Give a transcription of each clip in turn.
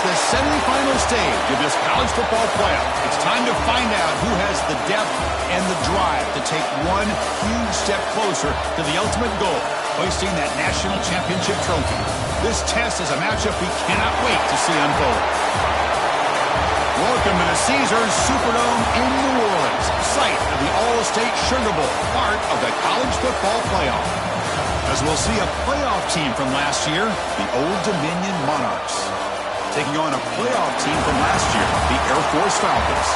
The semifinal stage of this college football playoff. It's time to find out who has the depth and the drive to take one huge step closer to the ultimate goal, hoisting that national championship trophy. This test is a matchup we cannot wait to see unfold. Welcome to the Caesars Superdome in New Orleans, site of the All-State Sugar Bowl, part of the college football playoff. As we'll see a playoff team from last year, the Old Dominion Monarchs, taking on a playoff team from last year, the Air Force Falcons.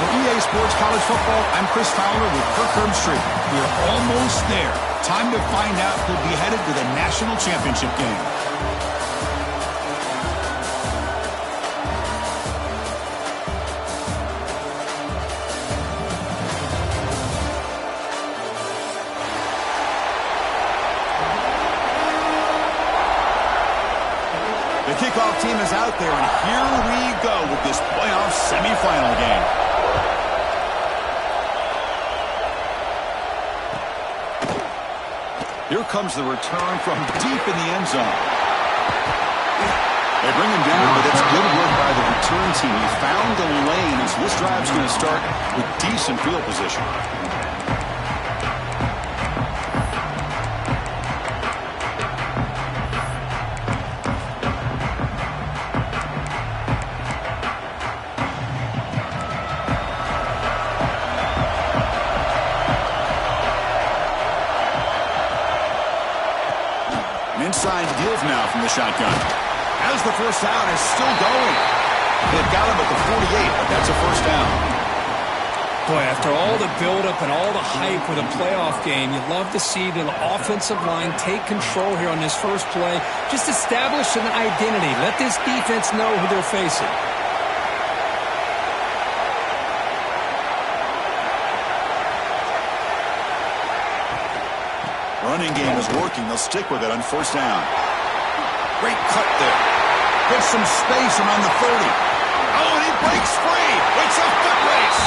For EA Sports College Football, I'm Chris Fowler with Kirk Herbstreit. We're almost there. Time to find out who'll be headed to the national championship game. The kickoff team is out there, and here we go with this playoff semifinal game. Here comes the return from deep in the end zone. They bring him down, but that's good work by the return team. He found the lane, and so this drive's going to start with decent field position. Inside give now from the shotgun. As the first down is still going. They've got him at the 48, but that's a first down. Boy, after all the buildup and all the hype with a playoff game, you love to see the offensive line take control here on this first play. Just establish an identity. Let this defense know who they're facing. Running game is working. They'll stick with it on first down. Great cut there. Gets some space around the 30. Oh, and he breaks free. It's a foot race.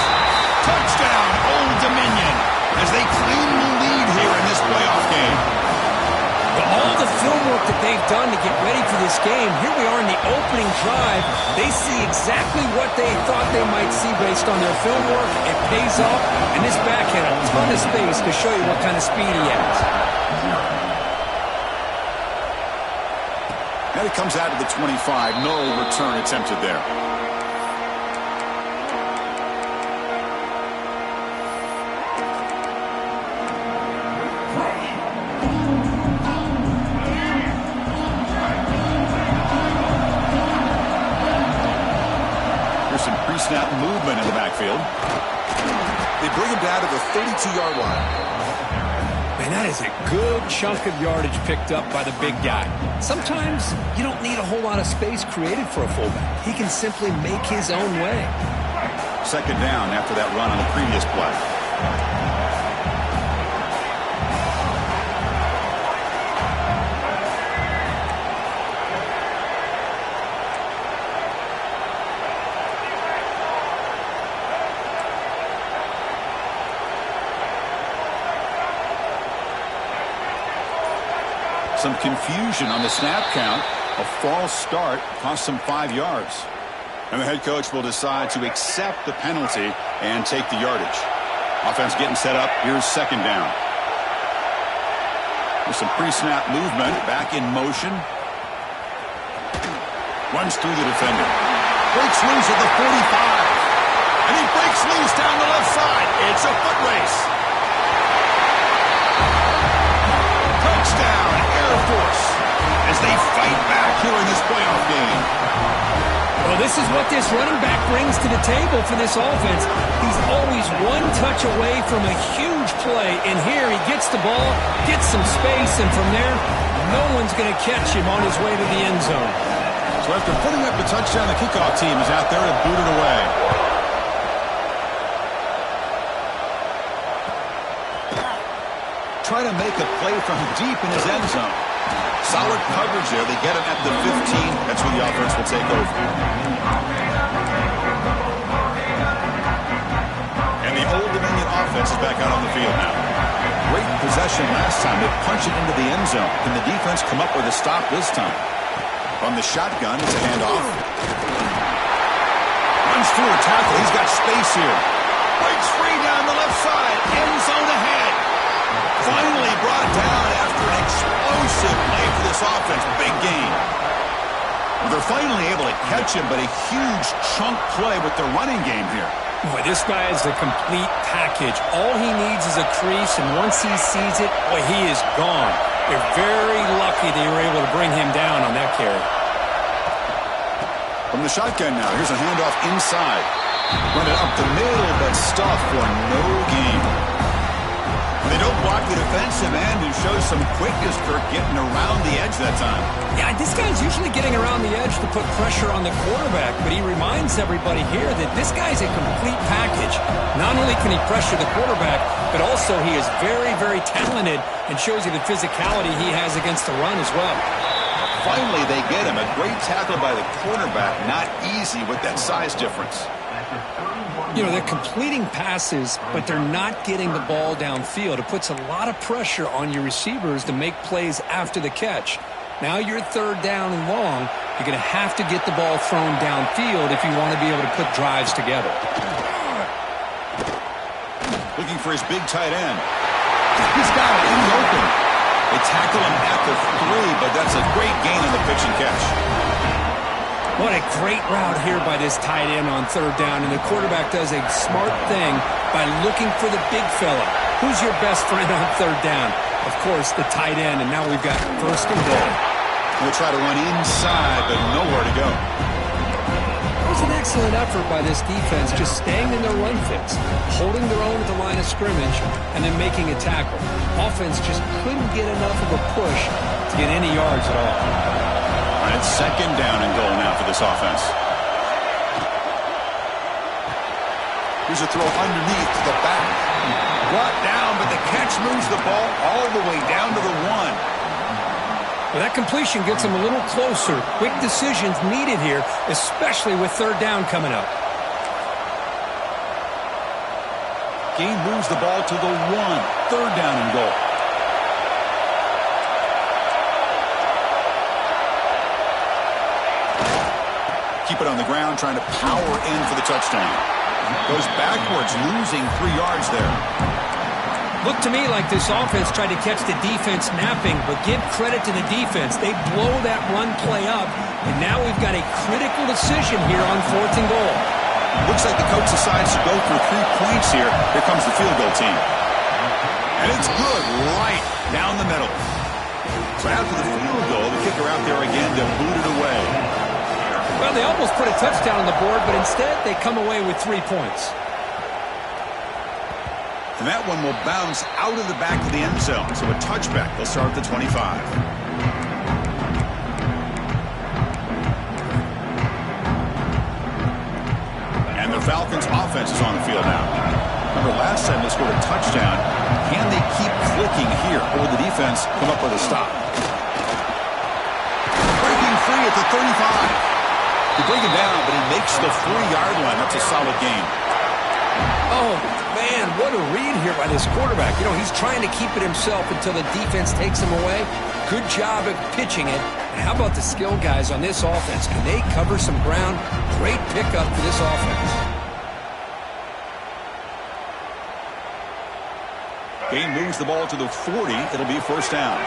Touchdown, Old Dominion, as they claim the lead here in this playoff game. Well, all the film work that they've done to get ready for this game, here we are in the opening drive. They see exactly what they thought they might see based on their film work. It pays off, and this back had a ton of space to show you what kind of speed he has. And it comes out to the 25. No return attempted there. There's some pre-snap movement in the backfield. They bring him down to the 32-yard line. Man, that is a good chunk of yardage picked up by the big guy. Sometimes you don't need a whole lot of space created for a fullback. He can simply make his own way. Second down after that run on the previous play. Some confusion on the snap count. A false start cost them 5 yards. And the head coach will decide to accept the penalty and take the yardage. Offense getting set up. Here's second down. With some pre-snap movement. Back in motion. Runs through the defender. Breaks loose at the 45. And he breaks loose down the left side. It's a foot race. Touchdown, Air Force, as they fight back here in this playoff game. Well, this is what this running back brings to the table for this offense. He's always one touch away from a huge play. And here he gets the ball, gets some space, and from there, no one's going to catch him on his way to the end zone. So after putting up the touchdown, the kickoff team is out there to boot it away. Trying to make a play from deep in his end zone. Solid coverage there. They get him at the 15. That's where the offense will take over. And the Old Dominion offense is back out on the field now. Great possession last time. They punch it into the end zone. Can the defense come up with a stop this time? From the shotgun, it's a handoff. Runs through a tackle. He's got space here. Breaks free down the left side. End zone ahead. Finally brought down after an explosive play for this offense. Big game. Well, they're finally able to catch him, but a huge chunk play with their running game here. Boy, this guy is the complete package. All he needs is a crease, and once he sees it, boy, he is gone. They're very lucky they were able to bring him down on that carry. From the shotgun now, here's a handoff inside. Run it up the middle, but stuff for no gain. They don't block the defensive end, who shows some quickness for getting around the edge that time. Yeah, this guy's usually getting around the edge to put pressure on the quarterback, but he reminds everybody here that this guy's a complete package. Not only can he pressure the quarterback, but also he is very, very talented and shows you the physicality he has against the run as well. Finally, they get him. A great tackle by the quarterback. Not easy with that size difference. You know, they're completing passes, but they're not getting the ball downfield. It puts a lot of pressure on your receivers to make plays after the catch. Now you're third down and long. You're going to have to get the ball thrown downfield if you want to be able to put drives together. Looking for his big tight end. He's got it in the open. They tackle him at the 3, but that's a great gain on the pitch and catch. What a great route here by this tight end on third down, and the quarterback does a smart thing by looking for the big fella. Who's your best friend on third down? Of course, the tight end, and now we've got first and goal. We'll try to run inside, but nowhere to go. It was an excellent effort by this defense, just staying in their run fits, holding their own at the line of scrimmage, and then making a tackle. Offense just couldn't get enough of a push to get any yards at all. And it's second down and goal now for this offense. Here's a throw underneath to the back. Brought down, but the catch moves the ball all the way down to the 1. Well, that completion gets them a little closer. Quick decisions needed here, especially with third down coming up. Gain moves the ball to the 1. Third down and goal. Keep it on the ground, trying to power in for the touchdown. Goes backwards, losing 3 yards there. Looked to me like this offense tried to catch the defense napping, but give credit to the defense. They blow that run play up, and now we've got a critical decision here on fourth and goal. Looks like the coach decides to go for 3 points here. Here comes the field goal team. And it's good, right down the middle. So after the field goal, the kicker out there again to boot it away. Well, they almost put a touchdown on the board, but instead they come away with 3 points. And that one will bounce out of the back of the end zone. So a touchback. They'll start at the 25. And the Falcons offense is on the field now. Remember last time they scored a touchdown. Can they keep clicking here? Or will the defense come up with a stop? Breaking free at the 35. They bring him down, but he makes the 4-yard line. That's a solid gain. Oh, man, what a read here by this quarterback. You know, he's trying to keep it himself until the defense takes him away. Good job at pitching it, How about the skill guys on this offense? Can they cover some ground? Great pickup for this offense. Gain moves the ball to the 40. It'll be first down.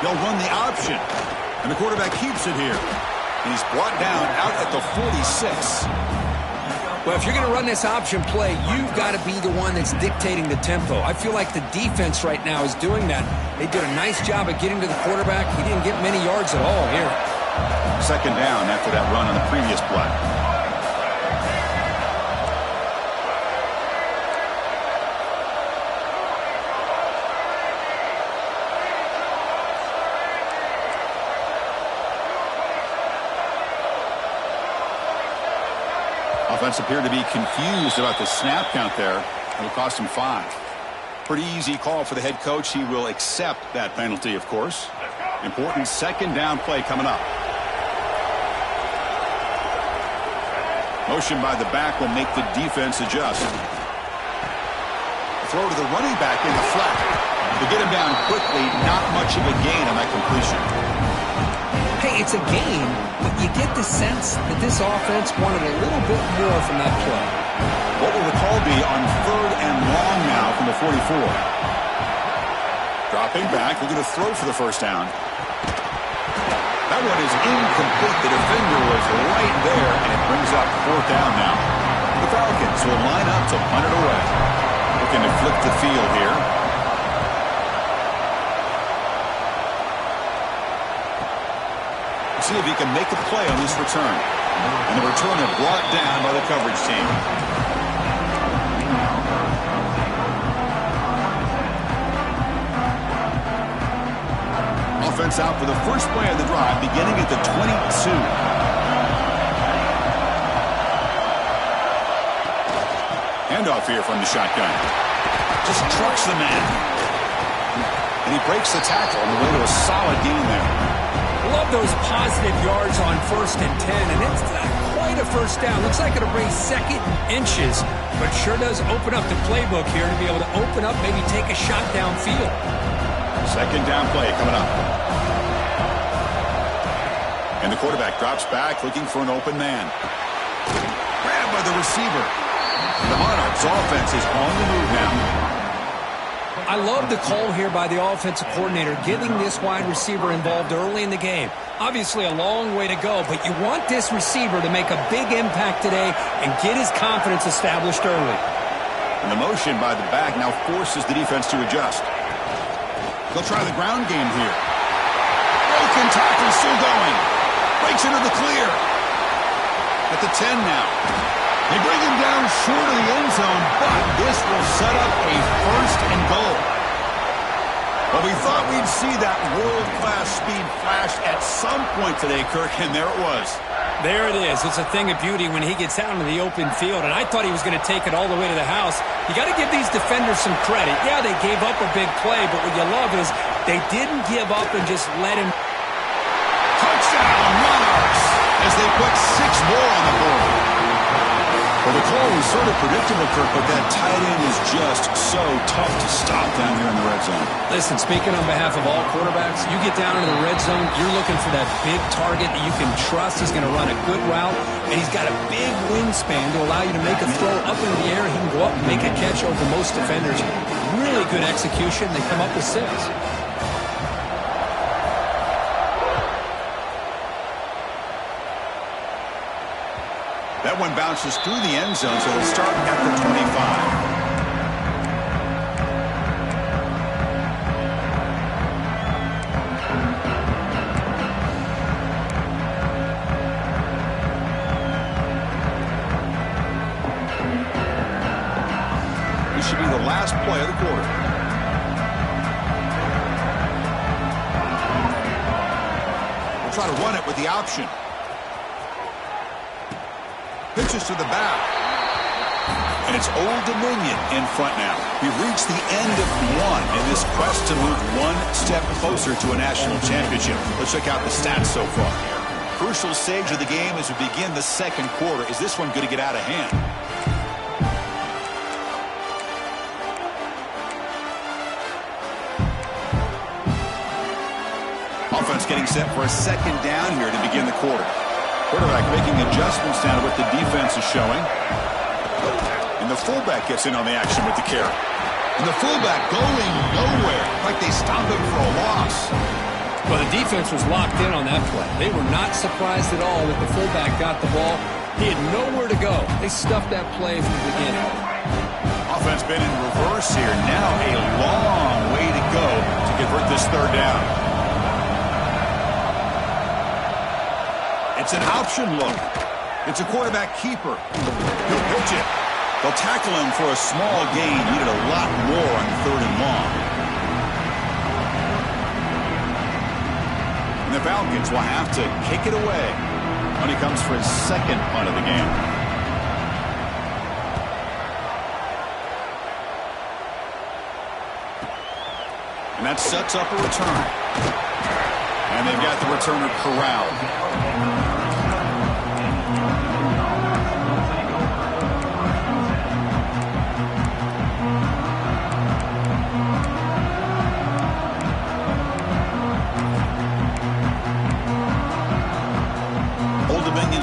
They'll run the option. And the quarterback keeps it here. And he's brought down out at the 46. Well, if you're going to run this option play, you've got to be the one that's dictating the tempo. I feel like the defense right now is doing that. They did a nice job of getting to the quarterback. He didn't get many yards at all here. Second down after that run on the previous play. Offense appeared to be confused about the snap count there. It'll cost him 5. Pretty easy call for the head coach. He will accept that penalty, of course. Important second down play coming up. Motion by the back will make the defense adjust. Throw to the running back in the flat. To get him down quickly, not much of a gain on that completion. Hey, it's a gain, but you get the sense that this offense wanted a little bit more from that play. What will the call be on 3rd and long now from the 44? Dropping back, looking to throw for the first down. That one is incomplete. The defender was right there, and it brings up 4th down now. The Falcons will line up to punt it away. Looking to flip the field here. See if he can make a play on this return. And the returner brought down by the coverage team. Offense out for the first play of the drive, beginning at the 22. Handoff here from the shotgun. Just trucks the man. And he breaks the tackle on the way to a solid gain there. Love those positive yards on 1st and 10, and it's not quite a first down. Looks like it'll bring 2nd inches, but sure does open up the playbook here to be able to open up, maybe take a shot downfield. Second down play coming up. And the quarterback drops back, looking for an open man. Grabbed by the receiver. The Monarchs' offense is on the move now. I love the call here by the offensive coordinator, getting this wide receiver involved early in the game. Obviously a long way to go, but you want this receiver to make a big impact today and get his confidence established early. And the motion by the back now forces the defense to adjust. They'll try the ground game here. Broken tackle still going. Breaks into the clear. At the 10 now. They bring him down short of the end zone, but this will set up a 1st and goal. Well, we thought we'd see that world-class speed flash at some point today, Kirk, and there it was. There it is. It's a thing of beauty when he gets out into the open field, and I thought he was going to take it all the way to the house. You got to give these defenders some credit. Yeah, they gave up a big play, but what you love is they didn't give up and just let him. Touchdown, Monarchs, as they put 6 more on the board. Well, the call was sort of predictable, Kirk, but that tight end is just so tough to stop down here in the red zone. Listen, speaking on behalf of all quarterbacks, you get down into the red zone, you're looking for that big target that you can trust. He's going to run a good route, and he's got a big wingspan to allow you to make a throw up into the air. He can go up and make a catch over most defenders. Really good execution. They come up with 6. That one bounces through the end zone, so they'll start at the 25. This should be the last play of the quarter. We'll try to run it with the option. Pitches to the back. And it's Old Dominion in front now. We've reached the end of 1 in this quest to move 1 step closer to a national championship. Let's check out the stats so far. Crucial stage of the game as we begin the second quarter. Is this one going to get out of hand? offense getting set for a second down here to begin the quarter. Quarterback making adjustments down to what the defense is showing. And the fullback gets in on the action with the carry. And the fullback going nowhere. Like they stopped him for a loss. Well, the defense was locked in on that play. They were not surprised at all that the fullback got the ball. He had nowhere to go. They stuffed that play from the beginning. Offense been in reverse here. Now a long way to go to convert this third down. It's an option look. It's a quarterback keeper. He'll pitch it. They'll tackle him for a small gain. Needed a lot more on third and long. And the Falcons will have to kick it away when he comes for his second punt of the game. And that sets up a return. And they've got the returner corralled.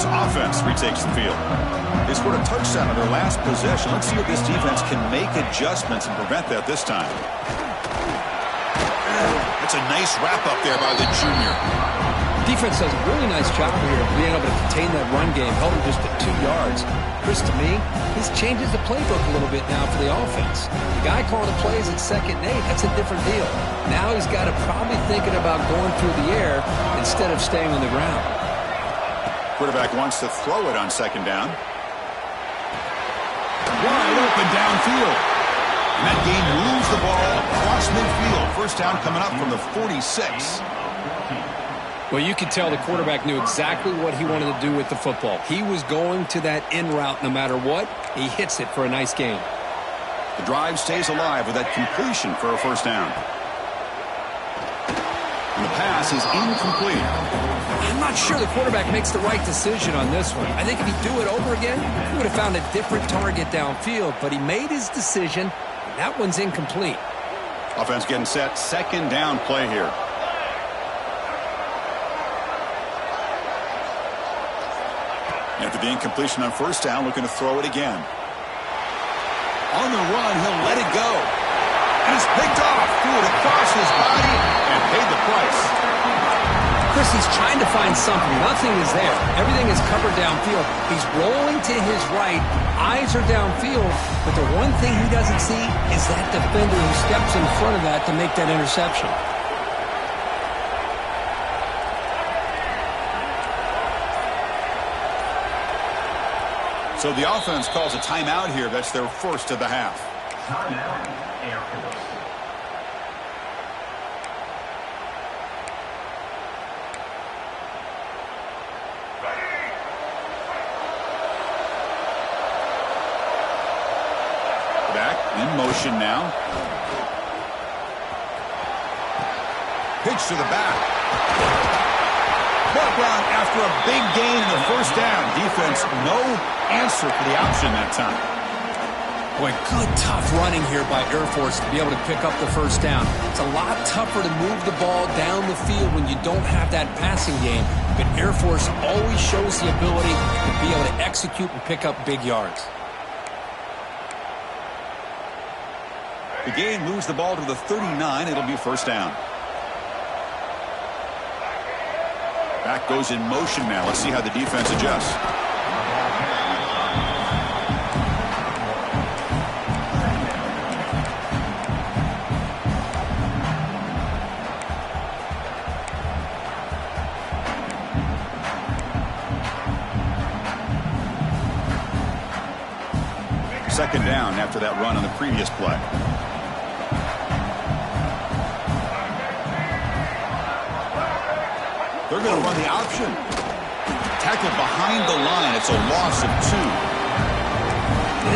Offense retakes the field. They scored a touchdown on their last possession. Let's see if this defense can make adjustments and prevent that this time. That's a nice wrap-up there by the junior. Defense does a really nice job here of being able to contain that run game, held him just at 2 yards. Chris, to me, this changes the playbook a little bit now for the offense. The guy calling the plays at 2nd and 8, that's a different deal. Now he's got to probably thinking about going through the air instead of staying on the ground. Quarterback wants to throw it on 2nd down. Wide open downfield. And that game moves the ball across midfield. First down coming up from the 46. Well, you could tell the quarterback knew exactly what he wanted to do with the football. He was going to that in route no matter what. He hits it for a nice gain. The drive stays alive with that completion for a first down. And the pass is incomplete. I'm not sure the quarterback makes the right decision on this one. I think if he'd do it over again, he would have found a different target downfield, but he made his decision, and that one's incomplete. Offense getting set, 2nd down play here. After the incompletion on first down, looking to throw it again. On the run, he'll let it go. And it's picked off, threw it across his body, and paid the price. Chris, he's trying to find something. Nothing is there. Everything is covered downfield. He's rolling to his right. Eyes are downfield. But the one thing he doesn't see is that defender who steps in front of that to make that interception. So the offense calls a timeout here. That's their first of the half. Timeout, Air Force. In motion now. Pitch to the back. Brought down after a big gain in the first down. Defense, no answer for the option that time. Boy, good tough running here by Air Force to be able to pick up the first down. It's a lot tougher to move the ball down the field when you don't have that passing game. But Air Force always shows the ability to be able to execute and pick up big yards. The gain moves the ball to the 39. It'll be first down. Back goes in motion now. Let's see how the defense adjusts. Second down after that run on the previous play. They're going to run the option. Tackled behind the line. It's a loss of 2.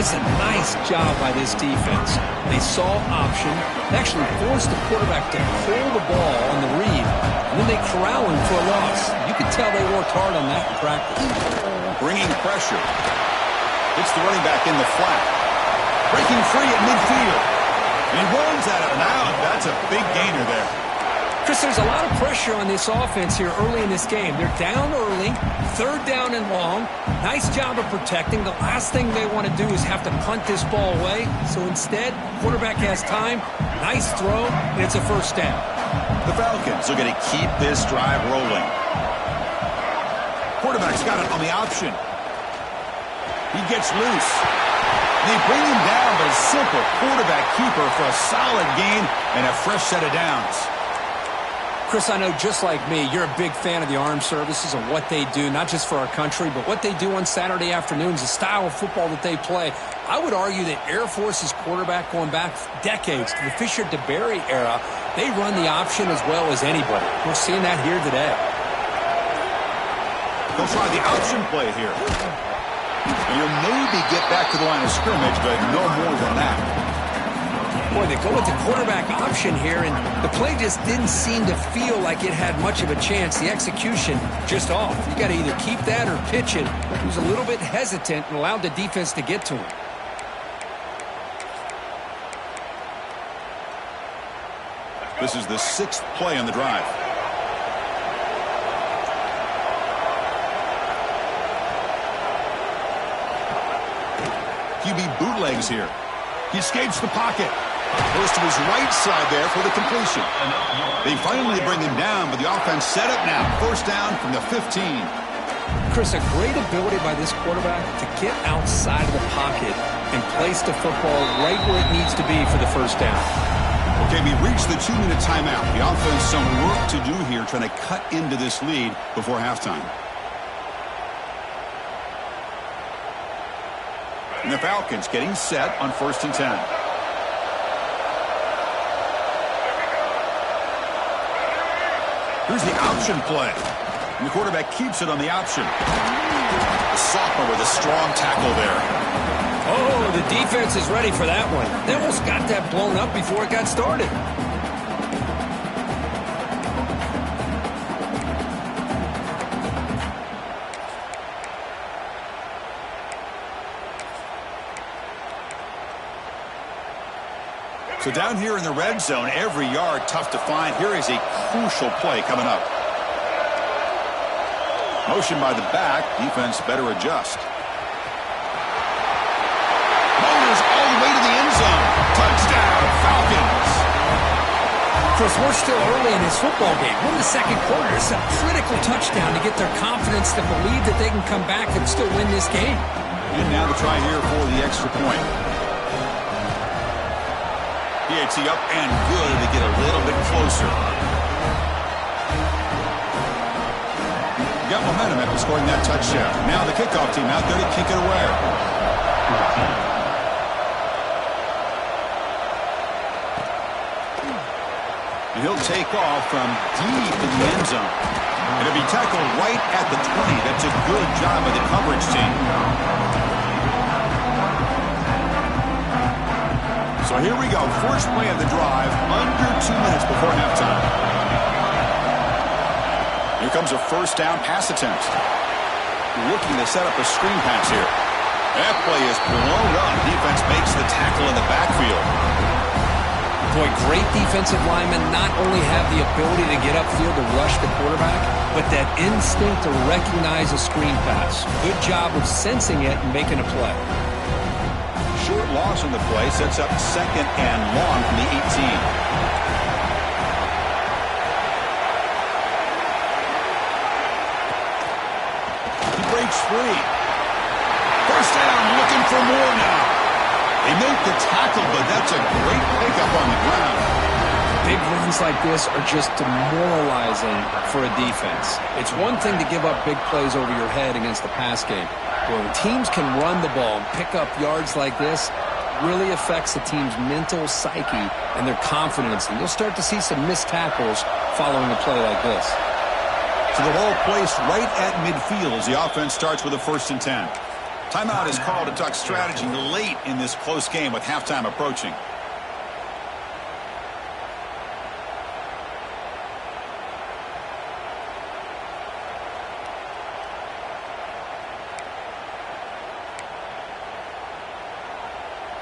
It's a nice job by this defense. They saw option. They actually forced the quarterback to pull the ball on the read. And then they corral him for a loss. You could tell they worked hard on that in practice. Bringing pressure. It's the running back in the flat. Breaking free at midfield. And he runs out of bounds. That's a big gainer there. Chris, there's a lot of pressure on this offense here early in this game. They're down early, third down and long. Nice job of protecting. The last thing they want to do is have to punt this ball away. So instead, quarterback has time, nice throw, and it's a first down. The Falcons are going to keep this drive rolling. Quarterback's got it on the option. He gets loose. They bring him down, but a simple quarterback keeper for a solid gain and a fresh set of downs. Chris, I know just like me, you're a big fan of the armed services and what they do, not just for our country, but what they do on Saturday afternoons, the style of football that they play. I would argue that Air Force's quarterback going back decades to the Fisher-DeBerry era, they run the option as well as anybody. We're seeing that here today. They'll try the option play here. And you'll maybe get back to the line of scrimmage, but no more than that. Boy, they go with the quarterback option here, and the play just didn't seem to feel like it had much of a chance. The execution just off. You got to either keep that or pitch it. He was a little bit hesitant and allowed the defense to get to him. This is the sixth play on the drive. QB bootlegs here. He escapes the pocket. Goes to his right side there for the completion. They finally bring him down, but the offense set up now. First down from the 15. Chris, a great ability by this quarterback to get outside of the pocket and place the football right where it needs to be for the first down. Okay, we reached the 2-minute timeout. The offense some work to do here trying to cut into this lead before halftime. And the Falcons getting set on 1st and 10. Here's the option play. And the quarterback keeps it on the option. The sophomore with a strong tackle there. Oh, the defense is ready for that one. They almost got that blown up before it got started. So down here in the red zone, every yard tough to find. Here is a crucial play coming up. Motion by the back. Defense better adjust. Motors all the way to the end zone. Touchdown, Falcons. Chris, we're still early in this football game. We're in the second quarter. It's a critical touchdown to get their confidence to believe that they can come back and still win this game. And now the try here for the extra point. PAT up and good to get a little bit closer. Got momentum after scoring that touchdown. Now the kickoff team out there to kick it away. And he'll take off from deep in the end zone. And it'll be tackled right at the 20. That's a good job by the coverage team. So here we go, first play of the drive, under 2 minutes before halftime. Here comes a first down pass attempt. Looking to set up a screen pass here. That play is blown up. Defense makes the tackle in the backfield. Boy, great defensive linemen not only have the ability to get upfield to rush the quarterback, but that instinct to recognize a screen pass. Good job of sensing it and making a play. Short loss on the play sets up second and long from the 18. He breaks free. First down, looking for more now. They make the tackle, but that's a great pickup on the ground. Big runs like this are just demoralizing for a defense. It's one thing to give up big plays over your head against the pass game. When teams can run the ball and pick up yards like this, really affects the team's mental psyche and their confidence. And you'll start to see some missed tackles following a play like this. So the ball placed right at midfield as the offense starts with a 1st and 10. Timeout is called to talk strategy late in this close game with halftime approaching.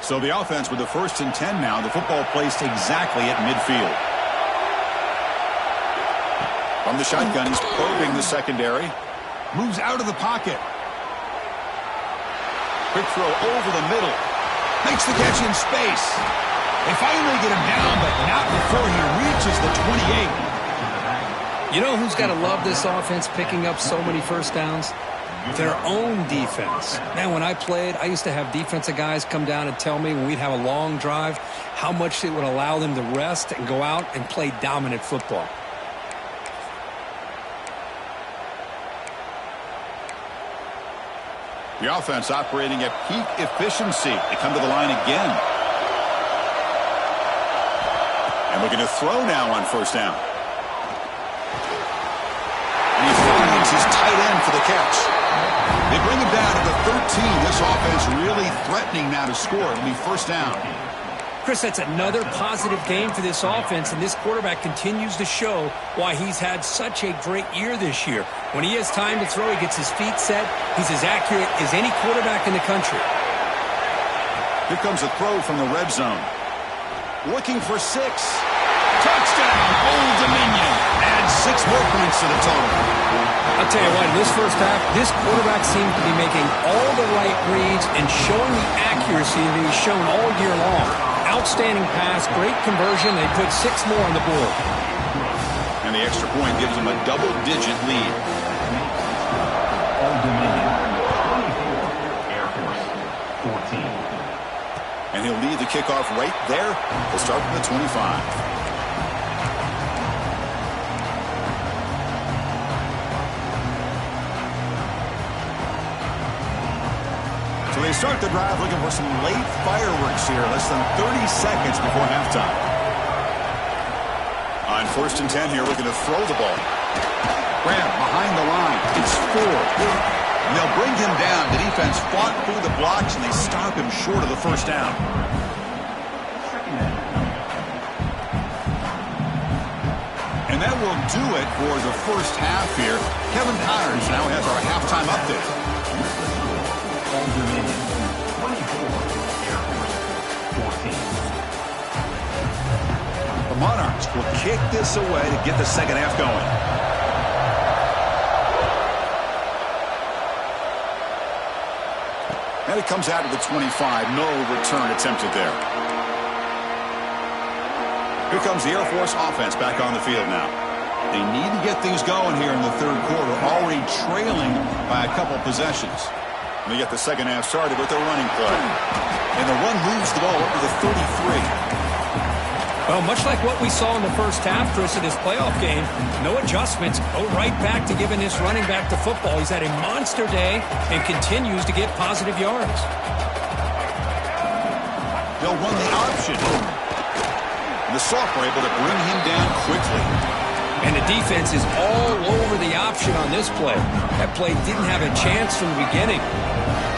So the offense with the 1st and 10 now. The football placed exactly at midfield. From the shotgun, he's probing the secondary. Moves out of the pocket. Quick throw over the middle. Makes the catch in space. They finally get him down, but not before he reaches the 28. You know who's got to love this offense picking up so many first downs? Their own defense. Man, when I played, I used to have defensive guys come down and tell me when we'd have a long drive how much it would allow them to rest and go out and play dominant football. The offense operating at peak efficiency. They come to the line again. And looking to throw now on first down. And he finds his tight end for the catch. They bring him down to the 13. This offense really threatening now to score. It'll be first down. Chris, that's another positive game for this offense, and this quarterback continues to show why he's had such a great year this year. When he has time to throw, he gets his feet set. He's as accurate as any quarterback in the country. Here comes a throw from the red zone. Looking for 6. Touchdown, Old Dominion. Add 6 more points to the total. I'll tell you what, in this first half, this quarterback seems to be making all the right reads and showing the accuracy that he's shown all year long. Outstanding pass, great conversion. They put 6 more on the board. And the extra point gives them a double-digit lead. Old Dominion, 24, Air Force, 14. And he'll lead the kickoff right there. They'll start from the 25. So they start the drive looking for some late fireworks here, less than 30 seconds before halftime. On 1st and 10 here, looking to throw the ball. Grant behind the line. It's 4. And they'll bring him down. The defense fought through the blocks, and they stop him short of the first down. And that will do it for the first half here. Kevin Connors now has our halftime update. Old Dominion, 24, Air Force, 14. The Monarchs will kick this away to get the second half going. And it comes out to the 25. No return attempted there. Here comes the Air Force offense back on the field now. They need to get things going here in the third quarter, already trailing by a couple possessions. And they get the second half started with their running play. And the run moves the ball up to the 33. Well, much like what we saw in the first half, Chris, of this playoff game, no adjustments. Go right back to giving this running back the football. He's had a monster day and continues to get positive yards. They'll run the option. And the Soft were able to bring him down quickly. And the defense is all over the option on this play. That play didn't have a chance from the beginning.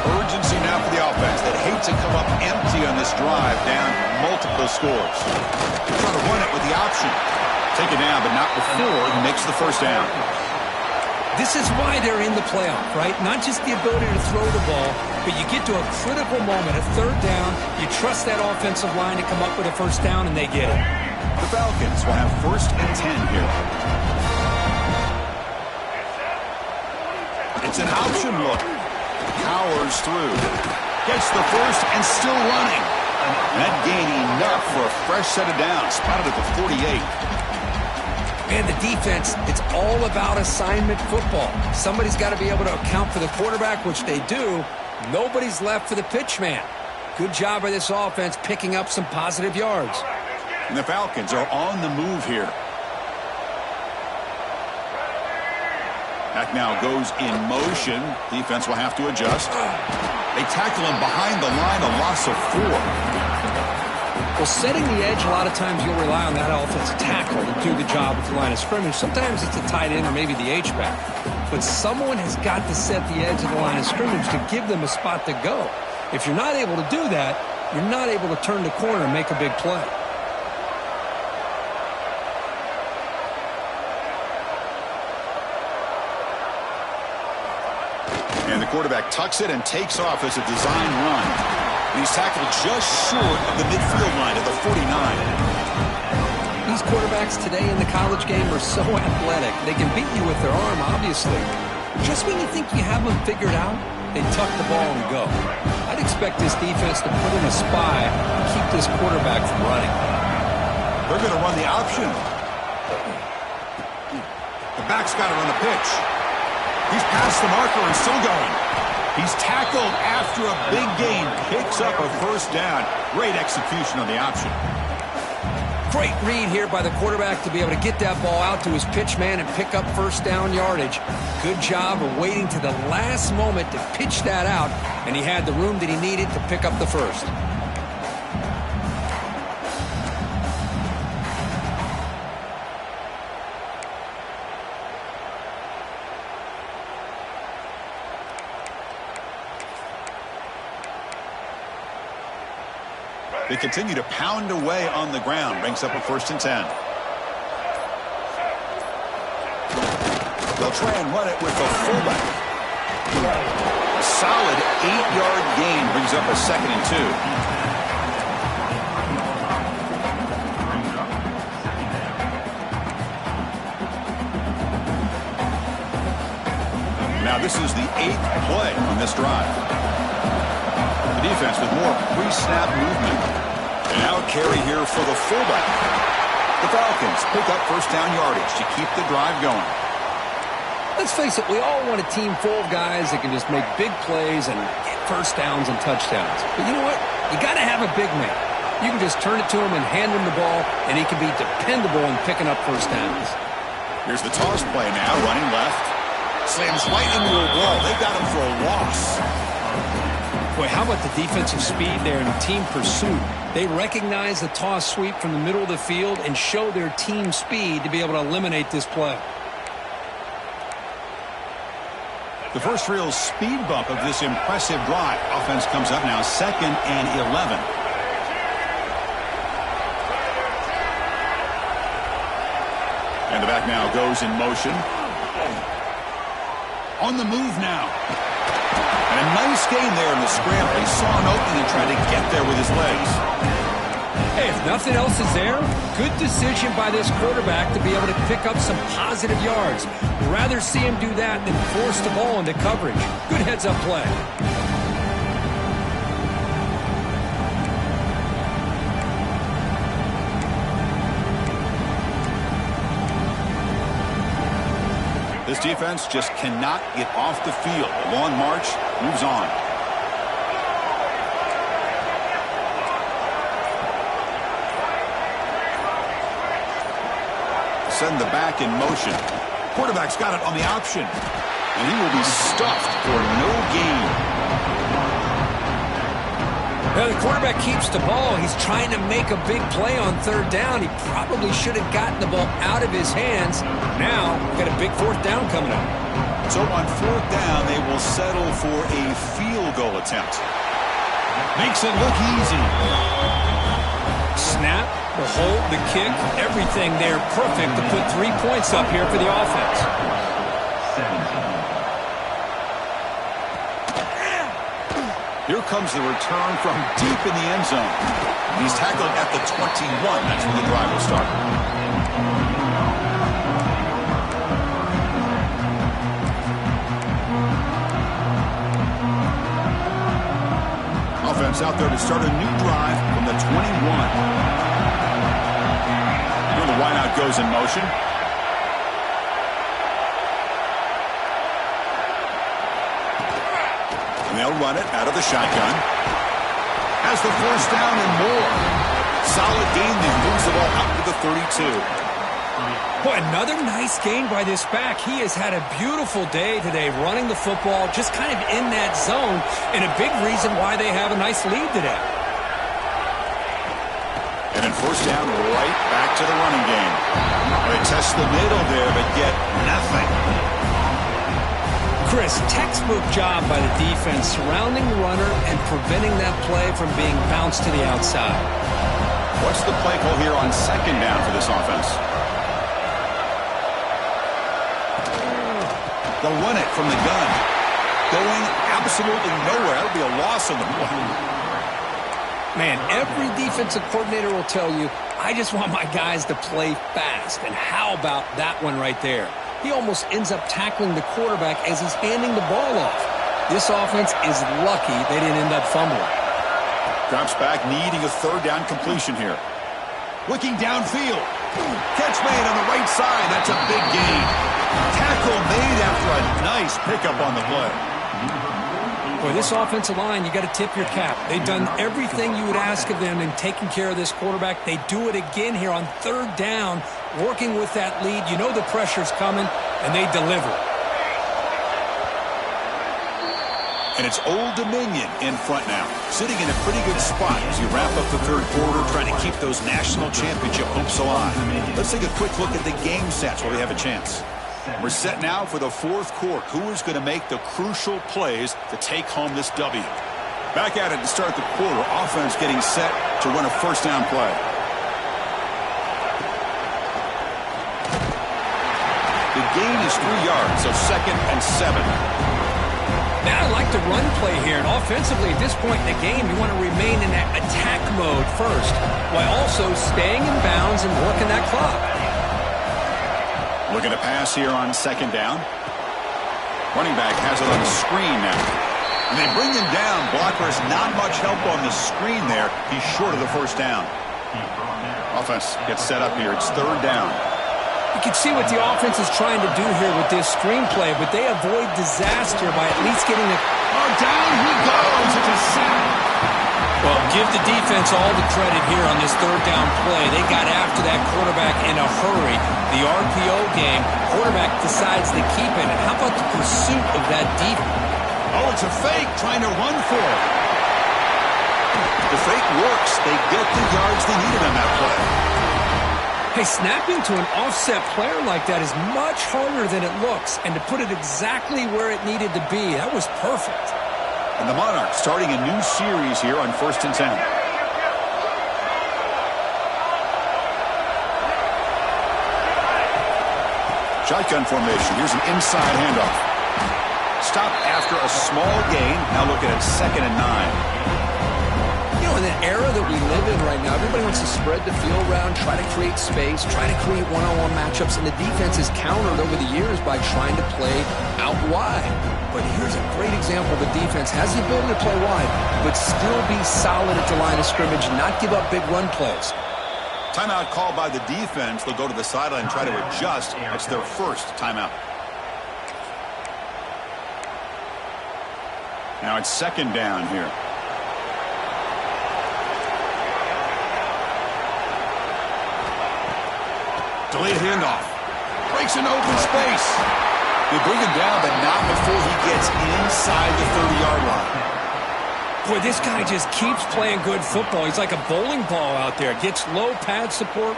Urgency now for the offense that hates to come up empty on this drive, down multiple scores. They're trying to run it with the option. Take it down, but not before he makes the first down. This is why they're in the playoff, right? Not just the ability to throw the ball, but you get to a critical moment, a third down, you trust that offensive line to come up with a first down, and they get it. The Falcons will have 1st and 10 here. It's an option look. Powers through. Gets the first and still running. And that gained enough for a fresh set of downs. Spotted at the 48. Man, the defense, it's all about assignment football. Somebody's got to be able to account for the quarterback, which they do. Nobody's left for the pitch man. Good job by this offense picking up some positive yards. And the Falcons are on the move here. Back now goes in motion. Defense will have to adjust. They tackle him behind the line, a loss of 4. Well, setting the edge, a lot of times you'll rely on that offensive tackle to do the job at the line of scrimmage. Sometimes it's a tight end or maybe the H-back. But someone has got to set the edge of the line of scrimmage to give them a spot to go. If you're not able to do that, you're not able to turn the corner and make a big play. And the quarterback tucks it and takes off as a design run. And he's tackled just short of the midfield line at the 49. These quarterbacks today in the college game are so athletic. They can beat you with their arm, obviously. Just when you think you have them figured out, they tuck the ball and go. I'd expect this defense to put in a spy and keep this quarterback from running. They're going to run the option. The back's got to run the pitch. He's past the marker and still going. He's tackled after a big gain. Picks up a first down. Great execution on the option. Great read here by the quarterback to be able to get that ball out to his pitch man and pick up first down yardage. Good job of waiting to the last moment to pitch that out, and he had the room that he needed to pick up the first. They continue to pound away on the ground. Brings up a 1st and 10. They'll try and run it with the fullback. A solid 8-yard gain brings up a 2nd and 2. Now this is the 8th play on this drive. The defense with more pre-snap movement. And now a carry here for the fullback. The Falcons pick up first down yardage to keep the drive going. Let's face it, we all want a team full of guys that can just make big plays and get first downs and touchdowns. But you know what? You got to have a big man. You can just turn it to him and hand him the ball, and he can be dependable in picking up first downs. Here's the toss play now, running left. Slams right into a wall. They got him for a loss. Boy, how about the defensive speed there and team pursuit? They recognize the toss sweep from the middle of the field and show their team speed to be able to eliminate this play. The first real speed bump of this impressive drive. Offense comes up now 2nd and 11. And the back now goes in motion. On the move now. And a nice gain there in the scramble. He saw an opening and tried to get there with his legs. Hey, if nothing else is there, good decision by this quarterback to be able to pick up some positive yards. Rather see him do that than force the ball into coverage. Good heads-up play. This defense just cannot get off the field. A long march moves on. Send the back in motion. Quarterback's got it on the option. And he will be stuffed for no gain. Well, the quarterback keeps the ball. He's trying to make a big play on 3rd down. He probably should have gotten the ball out of his hands. Now, we've got a big 4th down coming up. So on 4th down, they will settle for a field goal attempt. Makes it look easy. Snap, the hold, the kick, everything there perfect to put 3 points up here for the offense. Here comes the return from deep in the end zone. He's tackled at the 21. That's when the drive will start. Offense out there to start a new drive from the 21. Here the wideout goes in motion. They'll run it out of the shotgun. Has the first down and more. Solid gain that moves the ball out to the 32. Boy, another nice gain by this back. He has had a beautiful day today running the football, just kind of in that zone, and a big reason why they have a nice lead today. And then first down, right back to the running game. They test the middle there, but get nothing. Chris, textbook job by the defense surrounding the runner and preventing that play from being bounced to the outside. What's the play call here on 2nd down for this offense? They'll run it from the gun. Going absolutely nowhere. That'll be a loss on the play. Man, every defensive coordinator will tell you, I just want my guys to play fast. And how about that one right there? He almost ends up tackling the quarterback as he's handing the ball off. This offense is lucky they didn't end up fumbling. Drops back, needing a third down completion here. Looking downfield. Catch made on the right side. That's a big gain. Tackle made after a nice pickup on the play. Boy, this offensive line, you got to tip your cap. They've done everything you would ask of them in taking care of this quarterback. They do it again here on third down, working with that lead. You know the pressure's coming, and they deliver. And it's Old Dominion in front now, sitting in a pretty good spot as you wrap up the third quarter, trying to keep those national championship hopes alive. Let's take a quick look at the game sets while we have a chance. We're set now for the fourth quarter. Who is going to make the crucial plays to take home this W? Back at it to start the quarter. Offense getting set to run a first down play. The gain is 3 yards, so 2nd and 7. Now I like the run play here, and offensively at this point in the game, you want to remain in that attack mode first, while also staying in bounds and working that clock. Looking to pass here on 2nd down. Running back has it on the screen now. And they bring him down. Blocker has not much help on the screen there. He's short of the first down. Offense gets set up here. It's 3rd down. You can see what the offense is trying to do here with this screenplay, but they avoid disaster by at least getting a... Oh, down he goes. It's a sack. Well, give the defense all the credit here on this 3rd down play. They got after that quarterback in a hurry. The RPO game, quarterback decides to keep it. And how about the pursuit of that defense? Oh, it's a fake, trying to run for it. The fake works. They get the yards they needed on that play. Hey, snapping to an offset player like that is much harder than it looks. And to put it exactly where it needed to be, that was perfect. And the Monarchs starting a new series here on 1st and 10. Shotgun formation. Here's an inside handoff. Stop after a small gain. Now looking at 2nd and 9. You know, in the era that we live in right now, everybody wants to spread the field around, try to create space, try to create one-on-one matchups, and the defense is countered over the years by trying to play out wide. But here's a great example. The defense has the ability to play wide, but still be solid at the line of scrimmage, not give up big run plays. Timeout called by the defense. They'll go to the sideline and try to adjust. It's their first timeout. Now it's 2nd down here. Delayed handoff. Breaks an open space. They bring him down, but not before he gets inside the 30-yard line. Boy, this guy just keeps playing good football. He's like a bowling ball out there. Gets low pad support,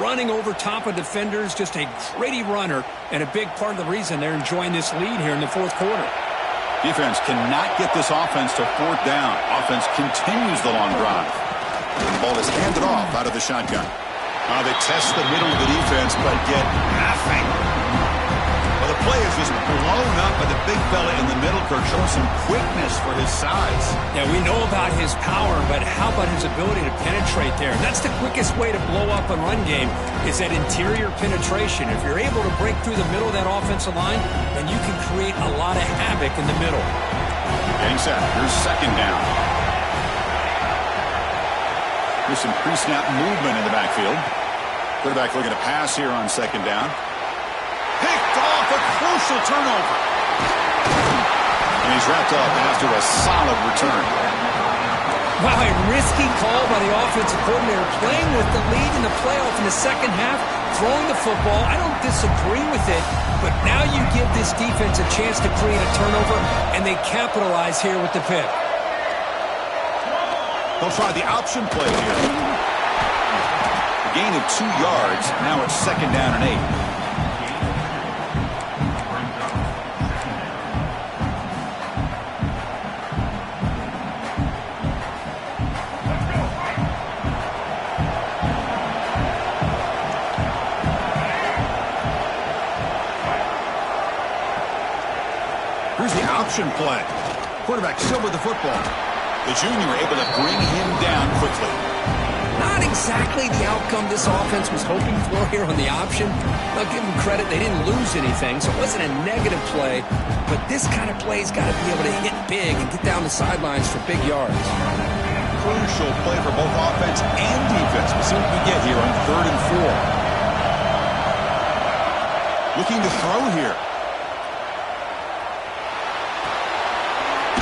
running over top of defenders. Just a gritty runner, and a big part of the reason they're enjoying this lead here in the 4th quarter. Defense cannot get this offense to 4th down. Offense continues the long drive. The ball is handed off out of the shotgun. They test the middle of the defense, but get nothing. Well, the play is just blown up by the big fella in the middle, Kirk, showing some quickness for his size. Yeah, we know about his power, but how about his ability to penetrate there? That's the quickest way to blow up a run game, is that interior penetration. If you're able to break through the middle of that offensive line, then you can create a lot of havoc in the middle. Getting set. Here's 2nd down. There's some pre-snap movement in the backfield. Quarterback looking to pass here on 2nd down. Picked off, a crucial turnover. And he's wrapped up after a solid return. Wow, a risky call by the offensive coordinator, playing with the lead in the playoff in the 2nd half, throwing the football. I don't disagree with it, but now you give this defense a chance to create a turnover, and they capitalize here with the pick. They'll try the option play here. A gain of 2 yards. Now it's 2nd down and 8. Here's the option play. Quarterback still with the football. The junior able to bring him down quickly. Not exactly the outcome this offense was hoping for here on the option. I'll give them credit, they didn't lose anything, so it wasn't a negative play. But this kind of play's got to be able to hit big and get down the sidelines for big yards. Crucial play for both offense and defense. We'll see what we get here on 3rd and 4. Looking to throw here.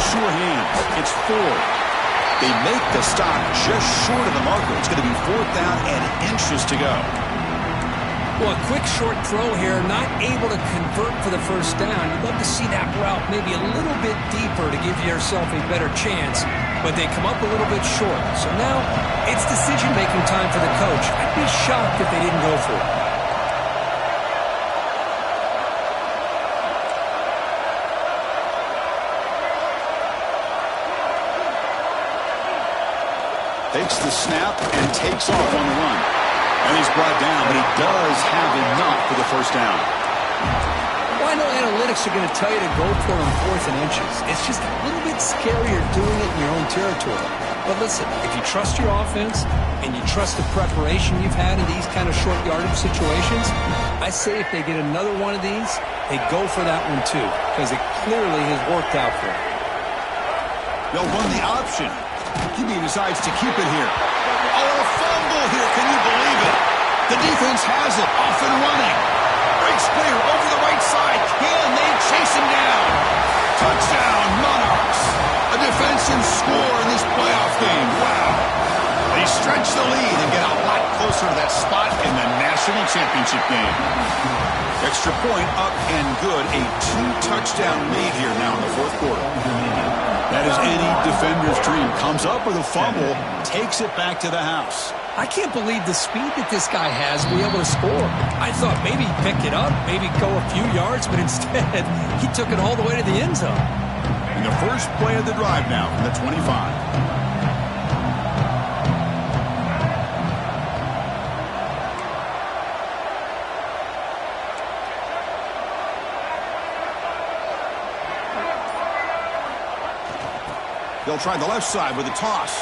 Sure hands. It's Ford. They make the stop just short of the marker. It's going to be 4th down and inches to go. Well, a quick short throw here, not able to convert for the first down. You'd love to see that route maybe a little bit deeper to give yourself a better chance, but they come up a little bit short. So now it's decision-making time for the coach. I'd be shocked if they didn't go for it. Takes the snap and takes off on the run. And he's brought down, but he does have enough for the first down. Well, I know analytics are going to tell you to go for it on 4th and inches. It's just a little bit scarier doing it in your own territory. But listen, if you trust your offense and you trust the preparation you've had in these kind of short yardage situations, I say if they get another one of these, they go for that one too, because it clearly has worked out for them. They'll run the option. He decides to keep it here. Oh, a fumble here. Can you believe it? The defense has it. Off and running. Breaks clear over the right side. Can they chase him down? Touchdown, Monarchs. A defensive score in this playoff game. Wow. They stretch the lead and get a lot closer to that spot in the national championship game. Extra point up and good. A 2-touchdown lead here now in the 4th quarter. That is any defender's dream. Comes up with a fumble, takes it back to the house. I can't believe the speed that this guy has to be able to score. I thought maybe he'd pick it up, maybe go a few yards, but instead he took it all the way to the end zone. And the first play of the drive now from the 25. They'll try the left side with a toss.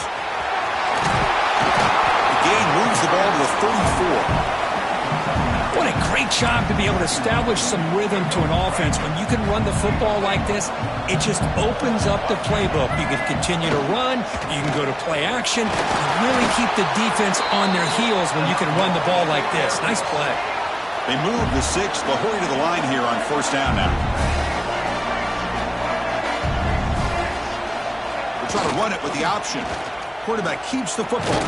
The gain moves the ball to the 34. What a great job to be able to establish some rhythm to an offense. When you can run the football like this, it just opens up the playbook. You can continue to run. You can go to play action. And really keep the defense on their heels when you can run the ball like this. Nice play. They move the 6. They'll hurry to the line here on 1st down now. Try to run it with the option. Quarterback keeps the football.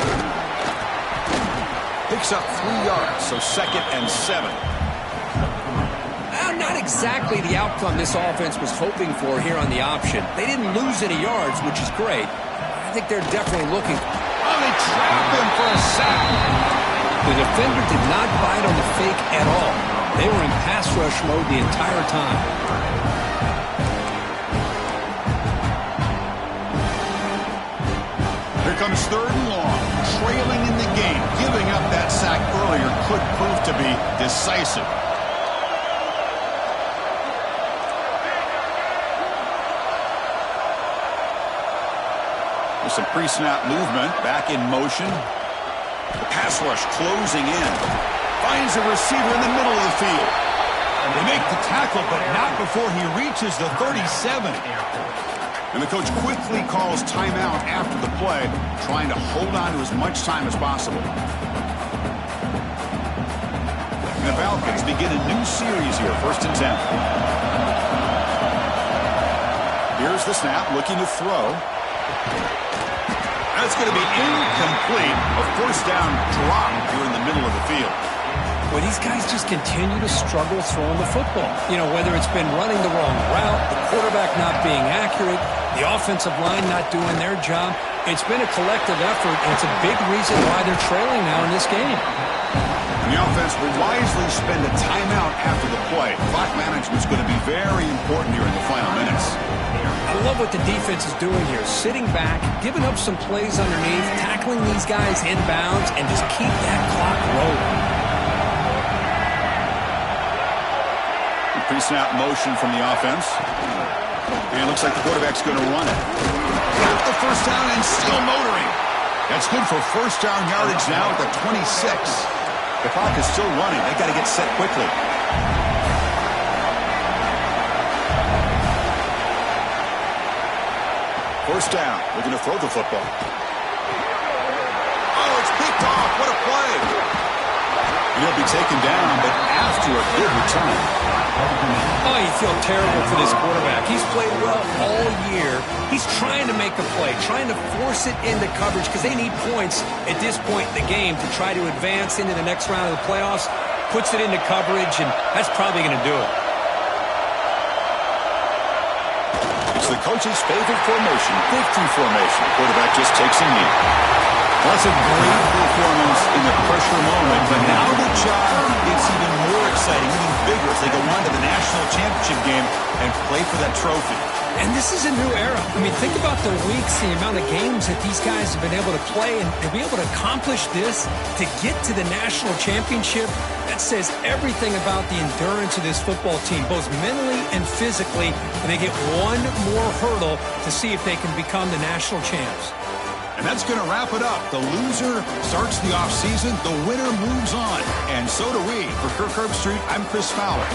Picks up 3 yards, so 2nd and 7. Not exactly the outcome this offense was hoping for here on the option. They didn't lose any yards, which is great. I think they're definitely looking. Oh, they trap him for a sack. The defender did not bite on the fake at all. They were in pass rush mode the entire time. Comes 3rd and long, trailing in the game. Giving up that sack earlier could prove to be decisive. With some pre-snap movement, back in motion. The pass rush closing in. Finds a receiver in the middle of the field. And they make the tackle, but not before he reaches the 37. And the coach quickly calls timeout after the play, trying to hold on to as much time as possible. And the Falcons begin a new series here, 1st and 10. Here's the snap, looking to throw. That's going to be incomplete. A 1st down drop here in the middle of the field. Well, these guys just continue to struggle throwing the football. You know, whether it's been running the wrong route, the quarterback not being accurate, the offensive line not doing their job. It's been a collective effort, and it's a big reason why they're trailing now in this game. The offense will wisely spend a timeout after the play. Clock management is going to be very important here in the final minutes. I love what the defense is doing here. Sitting back, giving up some plays underneath, tackling these guys inbounds, and just keep that clock rolling. Pre-snap motion from the offense. And it looks like the quarterback's going to run it. Got the 1st down and still motoring. That's good for first down yardage now at the 26. The clock is still running. They got to get set quickly. First down. We're going to throw the football. Oh, it's picked off. What a play. He'll be taken down, but after a good return. Oh, you feel terrible for this quarterback. He's played well all year. He's trying to make a play, trying to force it into coverage because they need points at this point in the game to try to advance into the next round of the playoffs. Puts it into coverage, and that's probably going to do it. It's the coach's favorite formation, 50 formation. The quarterback just takes a knee. That's a great performance in the pressure moment, but now the job gets even more exciting, even bigger as they go on to the national championship game and play for that trophy. And this is a new era. I mean, think about the weeks, the amount of games that these guys have been able to play, and to be able to accomplish this, to get to the national championship, that says everything about the endurance of this football team, both mentally and physically, and they get one more hurdle to see if they can become the national champs. And that's going to wrap it up. The loser starts the offseason. The winner moves on. And so do we. For Kirk Herbstreit, I'm Chris Fowler.